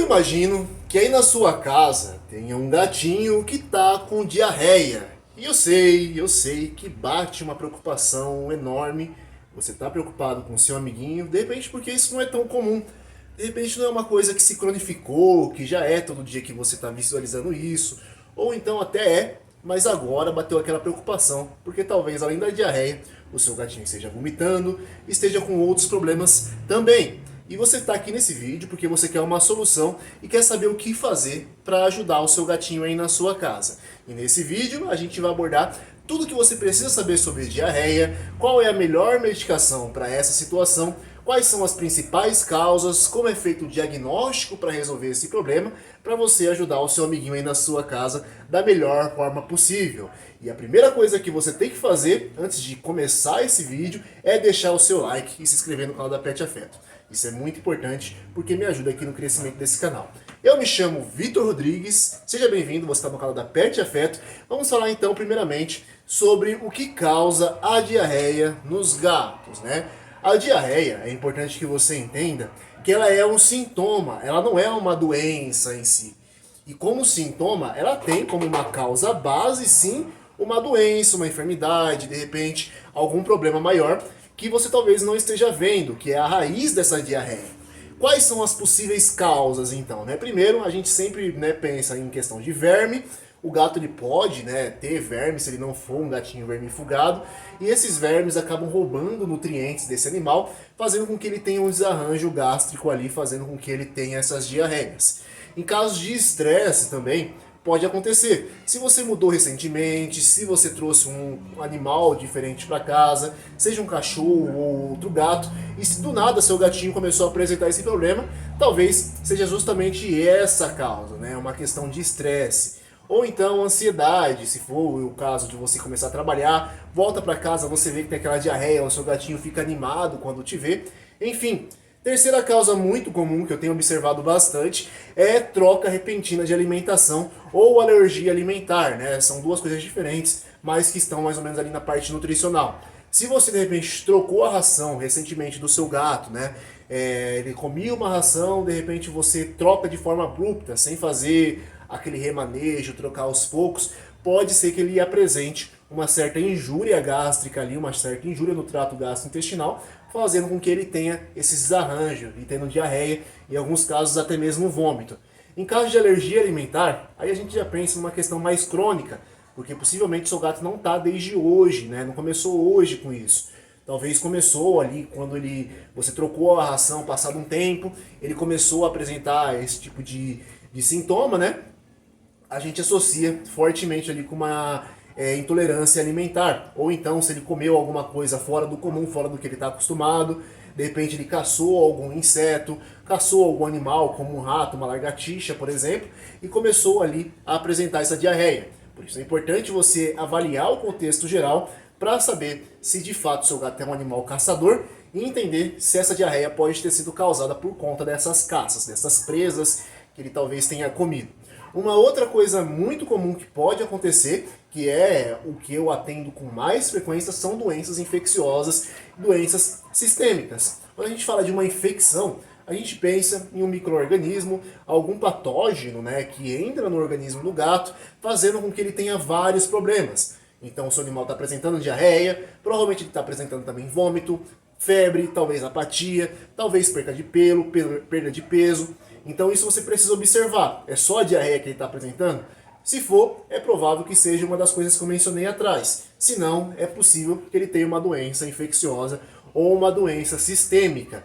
imagino que aí na sua casa tenha um gatinho que tá com diarreia. E eu sei que bate uma preocupação enorme. Você tá preocupado com o seu amiguinho, de repente porque isso não é tão comum. De repente não é uma coisa que se cronificou, que já é todo dia que você tá visualizando isso. Ou então até é, mas agora bateu aquela preocupação, porque talvez além da diarreia, o seu gatinho esteja vomitando, esteja com outros problemas também. E você está aqui nesse vídeo porque você quer uma solução e quer saber o que fazer para ajudar o seu gatinho aí na sua casa. E nesse vídeo a gente vai abordar tudo que você precisa saber sobre diarreia, qual é a melhor medicação para essa situação, quais são as principais causas, como é feito o diagnóstico para resolver esse problema, para você ajudar o seu amiguinho aí na sua casa da melhor forma possível. E a primeira coisa que você tem que fazer antes de começar esse vídeo é deixar o seu like e se inscrever no canal da Pet Afeto. Isso é muito importante porque me ajuda aqui no crescimento desse canal. Eu me chamo Vitor Rodrigues, seja bem-vindo, você está no canal da Pet Afeto. Vamos falar então primeiramente sobre o que causa a diarreia nos gatos, né? A diarreia, é importante que você entenda que ela é um sintoma, ela não é uma doença em si. E como sintoma, ela tem como uma causa base, sim, uma doença, uma enfermidade, de repente, algum problema maior que você talvez não esteja vendo, que é a raiz dessa diarreia. Quais são as possíveis causas, então? Né? Primeiro, a gente sempre pensa em questão de verme. O gato ele pode ter verme se ele não for um gatinho vermifugado. E esses vermes acabam roubando nutrientes desse animal, fazendo com que ele tenha um desarranjo gástrico ali, fazendo com que ele tenha essas diarreias. Em casos de estresse também, pode acontecer. Se você mudou recentemente, se você trouxe um animal diferente para casa, seja um cachorro ou outro gato, e se do nada seu gatinho começou a apresentar esse problema, talvez seja justamente essa a causa, uma questão de estresse. Ou então ansiedade, se for o caso de você começar a trabalhar, volta para casa, você vê que tem aquela diarreia, o seu gatinho fica animado quando te vê. Enfim, terceira causa muito comum que eu tenho observado bastante é troca repentina de alimentação ou alergia alimentar, São duas coisas diferentes, mas que estão mais ou menos ali na parte nutricional. Se você de repente trocou a ração recentemente do seu gato, ele comia uma ração, de repente você troca de forma abrupta, sem fazer aquele remanejo, trocar aos poucos, pode ser que ele apresente uma certa injúria gástrica ali, uma certa injúria no trato gastrointestinal, fazendo com que ele tenha esses desarranjos, e tendo diarreia, em alguns casos até mesmo vômito. Em caso de alergia alimentar, aí a gente já pensa numa questão mais crônica, porque possivelmente seu gato não está desde hoje, não começou hoje com isso. Talvez começou ali quando você trocou a ração, passado um tempo, ele começou a apresentar esse tipo de sintoma, a gente associa fortemente ali com uma intolerância alimentar. Ou então, se ele comeu alguma coisa fora do comum, fora do que ele está acostumado, de repente ele caçou algum inseto, caçou algum animal, como um rato, uma lagartixa, por exemplo, e começou ali a apresentar essa diarreia. Por isso é importante você avaliar o contexto geral para saber se de fato seu gato é um animal caçador e entender se essa diarreia pode ter sido causada por conta dessas caças, dessas presas que ele talvez tenha comido. Uma outra coisa muito comum que pode acontecer, que é o que eu atendo com mais frequência, são doenças infecciosas, doenças sistêmicas. Quando a gente fala de uma infecção, a gente pensa em um micro-organismo, algum patógeno que entra no organismo do gato, fazendo com que ele tenha vários problemas. Então o seu animal está apresentando diarreia, provavelmente ele está apresentando também vômito, febre, talvez apatia, talvez perda de pelo, perda de peso. Então isso você precisa observar. É só a diarreia que ele está apresentando? Se for, é provável que seja uma das coisas que eu mencionei atrás. Se não, é possível que ele tenha uma doença infecciosa ou uma doença sistêmica.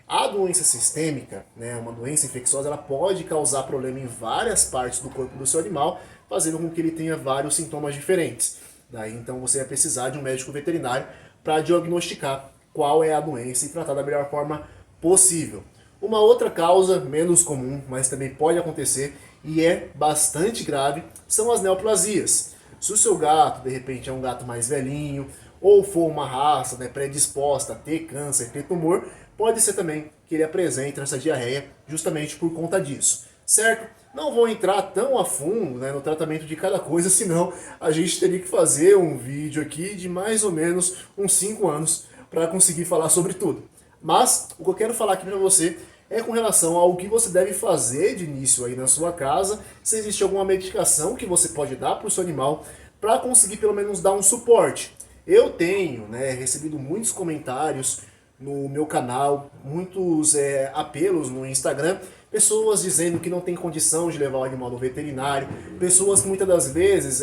A doença sistêmica, uma doença infecciosa, ela pode causar problema em várias partes do corpo do seu animal, fazendo com que ele tenha vários sintomas diferentes. Daí então você vai precisar de um médico veterinário para diagnosticar qual é a doença e tratar da melhor forma possível. Uma outra causa, menos comum, mas também pode acontecer e é bastante grave, são as neoplasias. Se o seu gato, de repente, é um gato mais velhinho, ou for uma raça predisposta a ter câncer, ter tumor, pode ser também que ele apresente essa diarreia justamente por conta disso, certo? Não vou entrar tão a fundo no tratamento de cada coisa, senão a gente teria que fazer um vídeo aqui de mais ou menos uns 5 anos para conseguir falar sobre tudo. Mas o que eu quero falar aqui para você é com relação ao que você deve fazer de início aí na sua casa, se existe alguma medicação que você pode dar para o seu animal para conseguir pelo menos dar um suporte. Eu tenho, né, recebido muitos comentários no meu canal, muitos apelos no Instagram, pessoas dizendo que não tem condição de levar o animal no veterinário, pessoas que muitas das vezes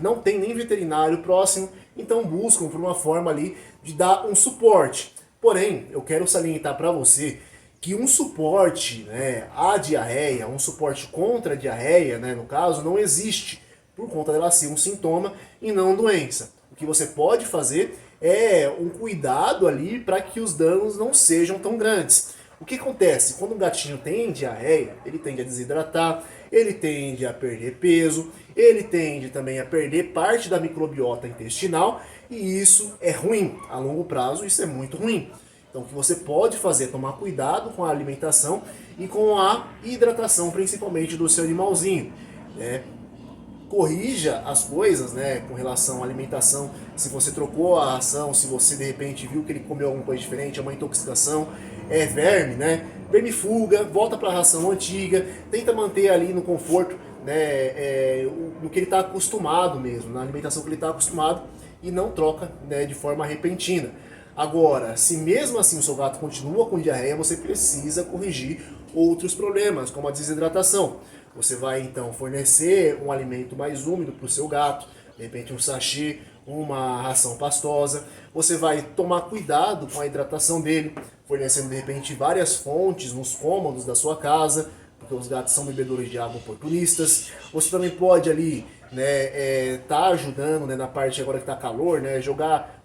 não tem nem veterinário próximo, então buscam por uma forma ali de dar um suporte. Porém, eu quero salientar para você que um suporte, né, à diarreia, um suporte contra a diarreia, né, no caso, não existe, por conta dela ser um sintoma e não doença. O que você pode fazer é um cuidado ali para que os danos não sejam tão grandes. O que acontece? Quando um gatinho tem diarreia, ele tende a desidratar, ele tende a perder peso, ele tende também a perder parte da microbiota intestinal, e isso é ruim. A longo prazo, isso é muito ruim. Então, o que você pode fazer é tomar cuidado com a alimentação e com a hidratação, principalmente do seu animalzinho, né? Corrija as coisas, né, com relação à alimentação. Se você trocou a ração, se você de repente viu que ele comeu alguma coisa diferente, é uma intoxicação, é verme, né? Vermifuga, volta para a ração antiga, tenta manter ali no conforto, né, no que ele está acostumado mesmo, na alimentação que ele está acostumado, e não troca, né, de forma repentina. Agora, se mesmo assim o seu gato continua com diarreia, você precisa corrigir outros problemas, como a desidratação. Você vai então fornecer um alimento mais úmido para o seu gato, de repente um sachê, uma ração pastosa. Você vai tomar cuidado com a hidratação dele, fornecendo de repente várias fontes nos cômodos da sua casa, porque os gatos são bebedores de água oportunistas. Você também pode ali, né, tá ajudando, né, na parte agora que tá calor, né,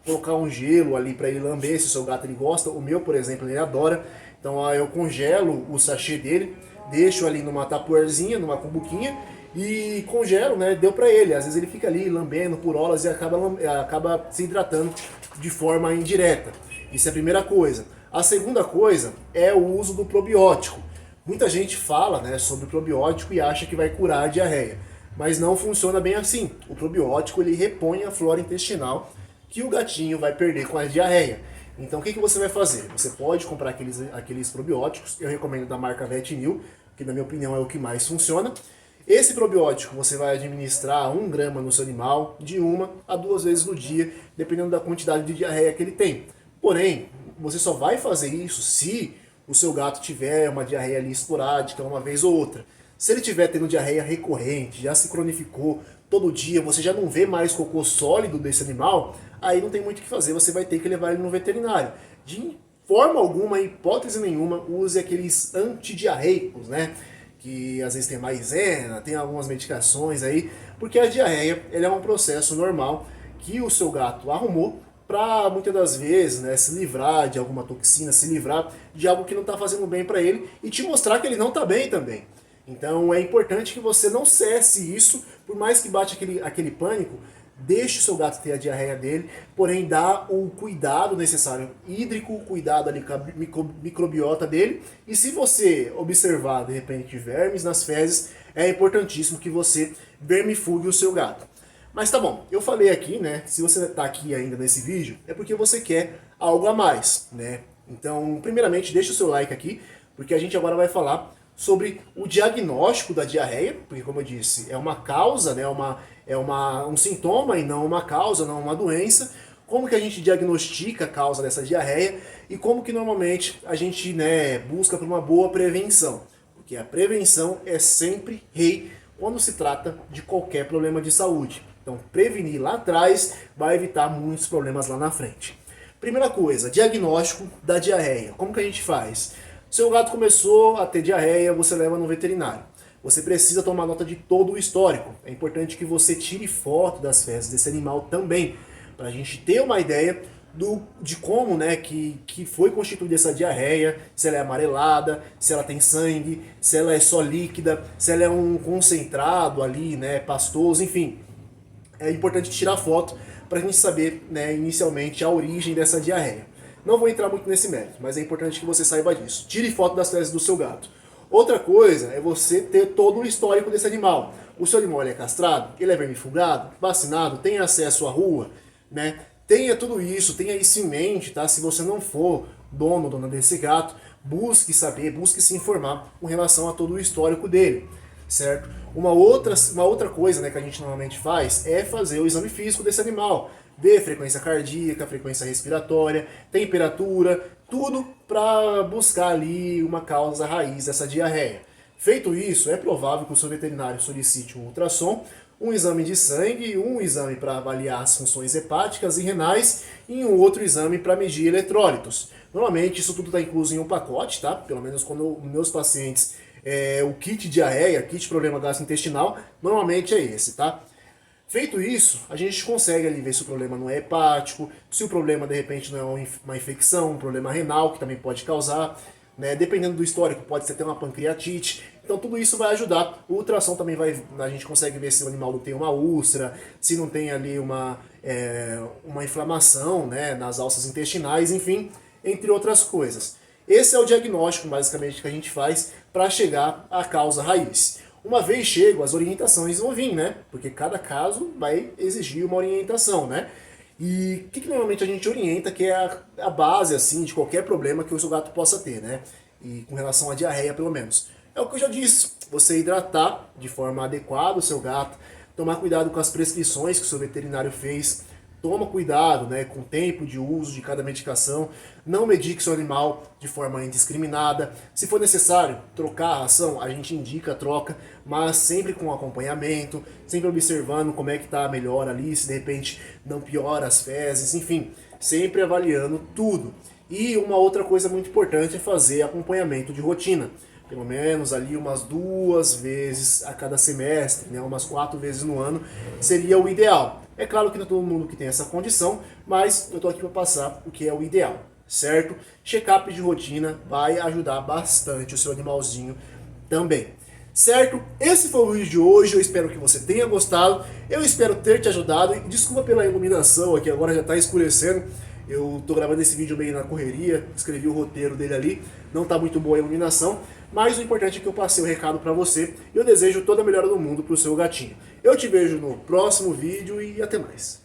colocar um gelo ali para ele lamber, se o seu gato ele gosta. O meu, por exemplo, ele adora. Então eu congelo o sachê dele, deixo ali numa tapuerzinha, numa cumbuquinha e congelo, né? Deu pra ele. Às vezes ele fica ali lambendo por horas e acaba se hidratando de forma indireta. Isso é a primeira coisa. A segunda coisa é o uso do probiótico. Muita gente fala, né, sobre o probiótico e acha que vai curar a diarreia, mas não funciona bem assim. O probiótico ele repõe a flora intestinal que o gatinho vai perder com a diarreia. Então o que você vai fazer? Você pode comprar aqueles probióticos, eu recomendo da marca Vetnil, que na minha opinião é o que mais funciona. Esse probiótico você vai administrar 1 grama no seu animal, de 1 a 2 vezes no dia, dependendo da quantidade de diarreia que ele tem. Porém, você só vai fazer isso se o seu gato tiver uma diarreia ali esporádica, uma vez ou outra. Se ele tiver tendo diarreia recorrente, já se cronificou todo dia, você já não vê mais cocô sólido desse animal, aí não tem muito o que fazer, você vai ter que levar ele no veterinário. De forma alguma, hipótese nenhuma, use aqueles antidiarreicos, né? Que às vezes tem maizena, tem algumas medicações aí, porque a diarreia ele é um processo normal que o seu gato arrumou para muitas das vezes, né, se livrar de alguma toxina, se livrar de algo que não está fazendo bem para ele e te mostrar que ele não está bem também. Então é importante que você não cesse isso, por mais que bate aquele pânico, deixe o seu gato ter a diarreia dele, porém dá o cuidado necessário hídrico, cuidado ali com a microbiota dele, e se você observar de repente vermes nas fezes, é importantíssimo que você vermifugue o seu gato. Mas tá bom, eu falei aqui, né, se você tá aqui ainda nesse vídeo, é porque você quer algo a mais, né? Então, primeiramente, deixa o seu like aqui, porque a gente agora vai falar sobre o diagnóstico da diarreia, porque como eu disse, é uma causa, né, um sintoma e não uma causa, não uma doença. Como que a gente diagnostica a causa dessa diarreia e como que normalmente a gente, né, busca por uma boa prevenção, porque a prevenção é sempre rei quando se trata de qualquer problema de saúde. Então, prevenir lá atrás vai evitar muitos problemas lá na frente. Primeira coisa, diagnóstico da diarreia. Como que a gente faz? Seu gato começou a ter diarreia, você leva no veterinário. Você precisa tomar nota de todo o histórico. É importante que você tire foto das fezes desse animal também, para a gente ter uma ideia de como, né, que foi constituída essa diarreia, se ela é amarelada, se ela tem sangue, se ela é só líquida, se ela é um concentrado ali, né, pastoso, enfim. É importante tirar foto para a gente saber, né, inicialmente a origem dessa diarreia. Não vou entrar muito nesse mérito, mas é importante que você saiba disso. Tire foto das fezes do seu gato. Outra coisa é você ter todo o histórico desse animal. O seu animal é castrado, ele é vermifugado, vacinado, tem acesso à rua, né? Tenha tudo isso, tenha isso em mente, tá? Se você não for dono ou dona desse gato, busque saber, busque se informar com relação a todo o histórico dele, certo? Uma outra coisa, né, que a gente normalmente faz é fazer o exame físico desse animal, ver frequência cardíaca, frequência respiratória, temperatura, tudo para buscar ali uma causa raiz dessa diarreia. Feito isso, é provável que o seu veterinário solicite um ultrassom, um exame de sangue, um exame para avaliar as funções hepáticas e renais e um outro exame para medir eletrólitos. Normalmente isso tudo está incluso em um pacote, tá? Pelo menos quando meus pacientes, o kit diarreia, kit problema gastrointestinal, normalmente é esse, tá? Feito isso, a gente consegue ali ver se o problema não é hepático, se o problema de repente não é uma infecção, um problema renal que também pode causar, né? Dependendo do histórico, pode ser até uma pancreatite. Então tudo isso vai ajudar. O ultrassom também a gente consegue ver se o animal não tem uma úlcera, se não tem ali uma inflamação, né, nas alças intestinais, enfim, entre outras coisas. Esse é o diagnóstico basicamente que a gente faz para chegar à causa raiz. Uma vez chego, as orientações vão vir, né? Porque cada caso vai exigir uma orientação, né? E o que normalmente a gente orienta, que é a base, assim, de qualquer problema que o seu gato possa ter, né? E com relação à diarreia, pelo menos. É o que eu já disse, você hidratar de forma adequada o seu gato, tomar cuidado com as prescrições que o seu veterinário fez, toma cuidado, né, com o tempo de uso de cada medicação, não medique seu animal de forma indiscriminada. Se for necessário trocar a ração, a gente indica a troca, mas sempre com acompanhamento, sempre observando como é que está a melhora ali, se de repente não piora as fezes, enfim, sempre avaliando tudo. E uma outra coisa muito importante é fazer acompanhamento de rotina. Pelo menos ali umas 2 vezes a cada semestre, né, umas 4 vezes no ano, seria o ideal. É claro que não é todo mundo que tem essa condição, mas eu estou aqui para passar o que é o ideal, certo? Check-up de rotina vai ajudar bastante o seu animalzinho também. Certo? Esse foi o vídeo de hoje, eu espero que você tenha gostado, eu espero ter te ajudado, e desculpa pela iluminação aqui, agora já está escurecendo, eu tô gravando esse vídeo meio na correria, escrevi o roteiro dele ali, não tá muito boa a iluminação, mas o importante é que eu passei o recado pra você e eu desejo toda a melhora do mundo pro seu gatinho. Eu te vejo no próximo vídeo e até mais.